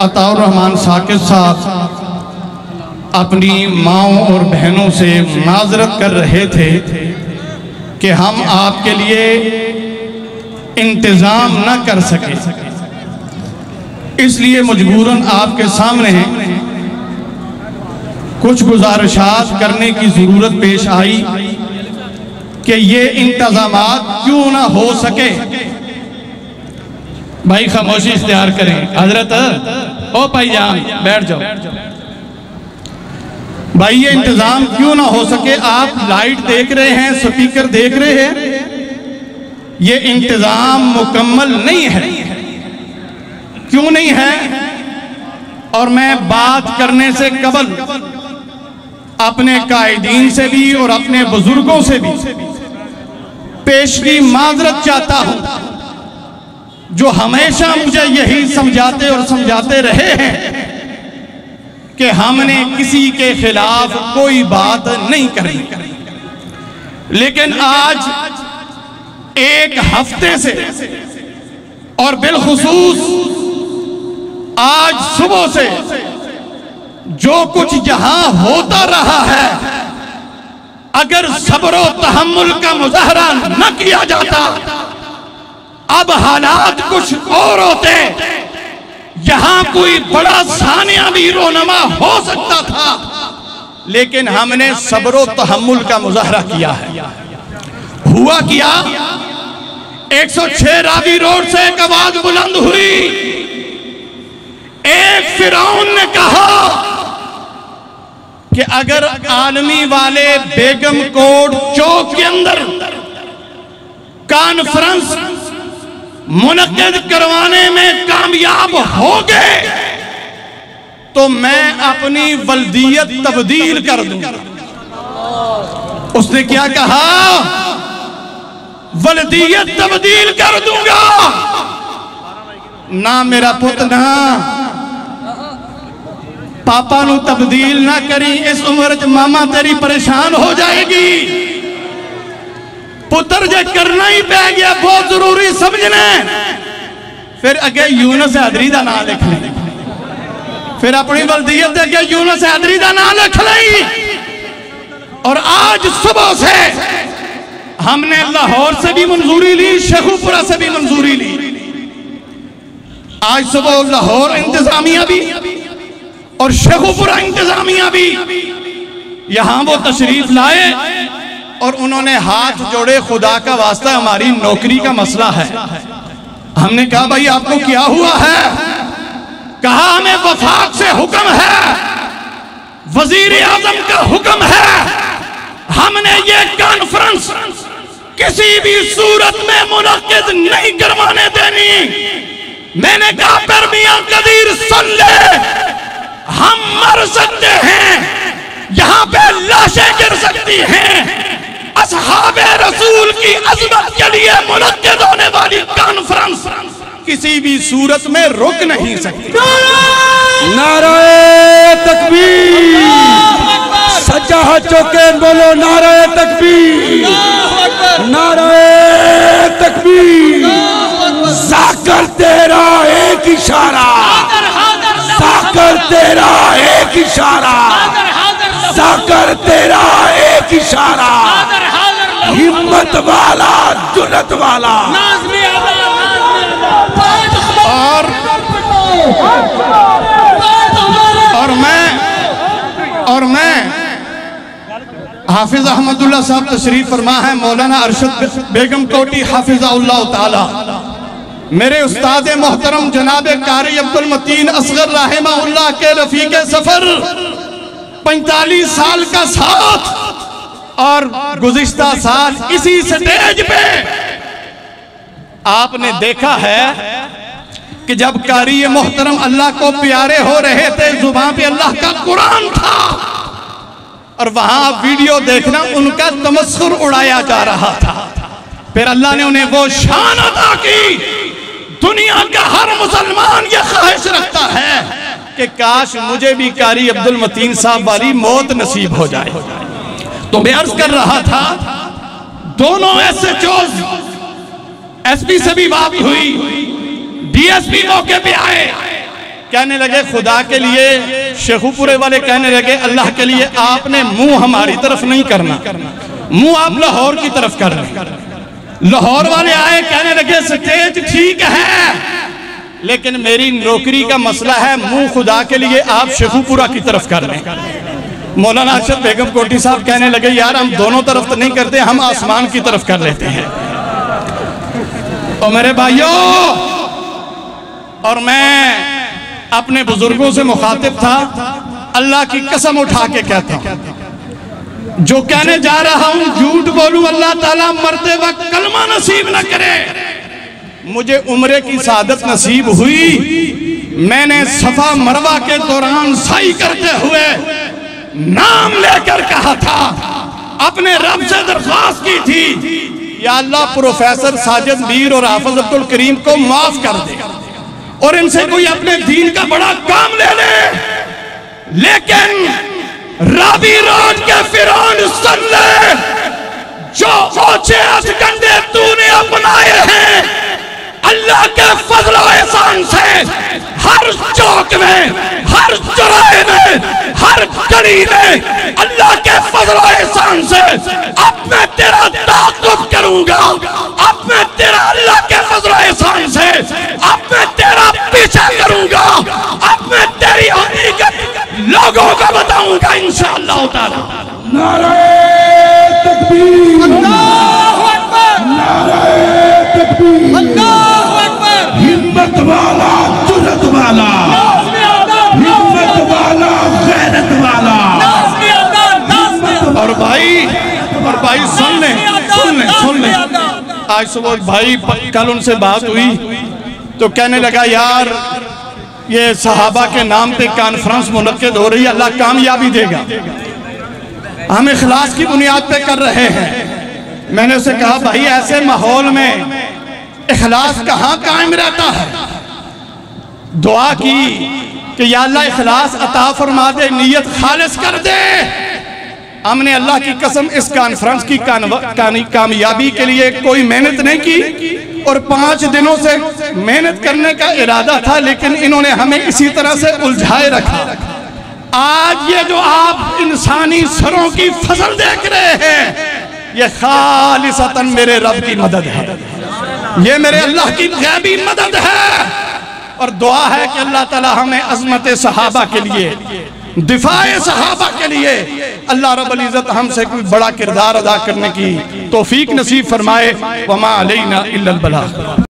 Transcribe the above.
अताउर रहमान साकिब साहब अपनी माओं और बहनों से माजरत कर रहे थे कि हम आपके लिए इंतज़ाम न कर सके, इसलिए मजबूरन आपके सामने कुछ गुजारिशात करने की ज़रूरत पेश आई कि ये इंतज़ामात क्यों ना हो सके। भाई खामोशी इख्तियार करें। हजरत ओ भाईजान बैठ जाओ। भाई ये इंतजाम क्यों ना हो सके। आप लाइट देख रहे हैं, स्पीकर देख रहे हैं, ये इंतजाम मुकम्मल नहीं है। क्यों नहीं है? और मैं बात करने से कबल अपने कायदीन से भी और अपने बुजुर्गों से भी पेशगी माजरत चाहता हूं, जो हमेशा मुझे यही समझाते और समझाते रहे हैं कि हमने किसी के खिलाफ कोई बात नहीं करनी। लेकिन आज एक हफ्ते से और बिलखुसूस आज सुबह से जो कुछ यहां होता रहा है, अगर सब्र और तहम्मुल का मुजाहरा न किया जाता, अब हालात कुछ और होते। यहां कोई बड़ा सानिया भी रोनमा हो सकता था, लेकिन हमने सब्र और तहम्मुल का मुजाहरा किया है। हुआ क्या, 106 रावी रोड से एक आवाज बुलंद हुई। एक फिरौन ने कहा कि अगर आलमी वाले बेगम कोट चौक के अंदर कॉन्फ्रेंस मुनक्किद करवाने में कामयाब हो गए तो मैं अपनी वल्दियत तब्दील कर दूंगा। उसने क्या कहा? वल्दियत तब्दील कर दूंगा। ना मेरा पुत, ना पापा नु तब्दील ना करी। इस उम्र च मामा तेरी परेशान हो जाएगी। पुत्र जे करना ही पै गया, बहुत जरूरी समझने। फिर अगे यूनुस हैदरी का नाम लिख ले, फिर अपनी वल्दियत के अगे यूनुस हैदरी का नाम लिख ले। और आज सुबह से हमने लाहौर से भी मंजूरी ली, शेखुपुरा से भी मंजूरी ली। आज सुबह लाहौर इंतजामिया भी और शेखुपुरा इंतजामिया भी यहां वो तशरीफ लाए और उन्होंने हाथ जोड़े, खुदा का वास्ता हमारी नौकरी का मसला है। हमने कहा भाई आपको क्या हुआ है? कहा हमें वफाक से हुक्म है, वजीर आजम का हुक्म है, हमने ये कॉन्फ्रेंस किसी भी सूरत में मुनक्किद नहीं करवाने देनी। मैंने कहा पर मियां कदीर सुन ले, हम मर सकते हैं, यहां पे लाशें गिर सकती हैं। असहाबे रसूल की अज़मत के लिए मुनक्किद होने वाली कॉन्फ्रेंस किसी भी सूरत में रुक नहीं सकती। नाराए तकबीर, सच्चा हाथ चौके बोलो नाराए तकबीर, नाराए तकबीर। साकर तेरा एक इशारा, साकर तेरा एक इशारा, साकर तेरा एक इशारा। हिम्मत वाला, जुनत वाला। और मैं हाफिज अहमदुल्लाह साहब तशरीफ फरमा है, मौलाना अरशद बेगम कोटी हाफिज़हुल्लाह ताला, मेरे उस्ताद मोहतरम जनाब कारी अब्दुल मतीन असगर रहमहुल्लाह के रफीक सफर, 45 साल का साथ। और गुज़िश्ता साल इसी स्टेज पे आपने देखा है कि जब कारी मोहतरम अल्लाह को प्यारे हो रहे थे, जुबान पे अल्लाह का कुरान था, और वहां आप वीडियो देखना उनका तमस्खुर उड़ाया जा रहा था। फिर अल्लाह ने उन्हें वो शान अता की। दुनिया का हर मुसलमान ये ख्वाहिश रखता है कि काश मुझे भी कारी अब्दुल मतीन साहब वाली मौत नसीब हो जाए। तो मैं अर्ज कर रहा था, दोनों SHOs, SP से भी बात हुई, DSP मौके पे आए, कहने लगे खुदा के लिए, शेखुपुरे वाले कहने लगे अल्लाह के लिए आपने मुंह हमारी तरफ नहीं करना, मुंह आप लाहौर की तरफ कर रहे। लाहौर वाले आए, कहने लगे स्टेज ठीक है लेकिन मेरी नौकरी का मसला है, मुंह खुदा के लिए आप शेखुपुरा की तरफ कर रहे हैं। मौलाना अशरफ बेगम कोटी साहब कहने लगे यार हम दोनों तरफ तो नहीं करते, हम आसमान की तरफ कर लेते हैं। तो मेरे भाइयों, और मैं अपने बुजुर्गों से मुखातिब था, अल्लाह की कसम उठा के कहता हूं, जो कहने जा रहा हूं झूठ बोलूं, अल्लाह ताला मरते वक्त कलमा नसीब न करे। मुझे उम्रे की सादत नसीब हुई, मैंने सफा मरवा के दौरान साई करते हुए नाम लेकर कहा था, अपने रब से दरख्वास्त की थी, या अल्लाह प्रोफेसर साजिद मीर और हाफिज अब्दुल करीम को माफ कर दे और इनसे कोई अपने दीन का बड़ा काम ले ले। लेकिन रावी रोड के फिरौन सुन ले, जो ऊंचे अजगंडे तूने अपनाए हैं, अल्लाह के फजल और एहसान से हर चौक में, हर चौराहे में, हर गली में अल्लाह के फजल और एहसान से अब मैं तेरा ताक़ुब करूंगा, अब मैं तेरा अल्लाह के फजल और एहसान से अब मैं तेरा पीछा करूंगा, अब मैं तेरी हकीकत लोगों को बताऊंगा इंशाअल्लाह ताला। नारे तकबीर, अल्लाहु अकबर, नारे तकबीर, अल्लाहु अकबर, हिम्मत वाला, जुर्रत वाला, हिम्मत वाला, गैरत वाला। और भाई सुन ले, आज सुबह भाई कल उनसे बात हुई तो कहने लगा यार ये सहाबा के नाम पे कॉन्फ्रेंस मुनक्किद हो रही है, अल्लाह कामयाबी देगा, हम इखलास की बुनियाद पे कर रहे हैं। मैंने उसे कहा भाई ऐसे माहौल में इखलास कहाँ कायम रहता है। दुआ की कि या अल्लाह इखलास अता फरमा दे, नियत खालिस कर दे। हमने अल्लाह की कसम इस कॉन्फ्रेंस की कामयाबी के लिए कोई मेहनत नहीं की और 5 दिनों से मेहनत करने का इरादा था, लेकिन इन्होंने हमें इसी तरह से उलझाए रखा। आज ये जो आप इंसानी सरों की फसल देख रहे हैं, ये खालिसतन मेरे रब की मदद है, ये मेरे अल्लाह की गैबी मदद है। और दुआ है कि अल्लाह ताला हमें अज़मत सहाबा के लिए, दिफाए सहाबा के लिए अल्लाह रब्बुल इज़्ज़त हमसे कोई बड़ा किरदार अदा करने की तौफीक नसीब फरमाए। वमा अलैना इल्लल बलाग।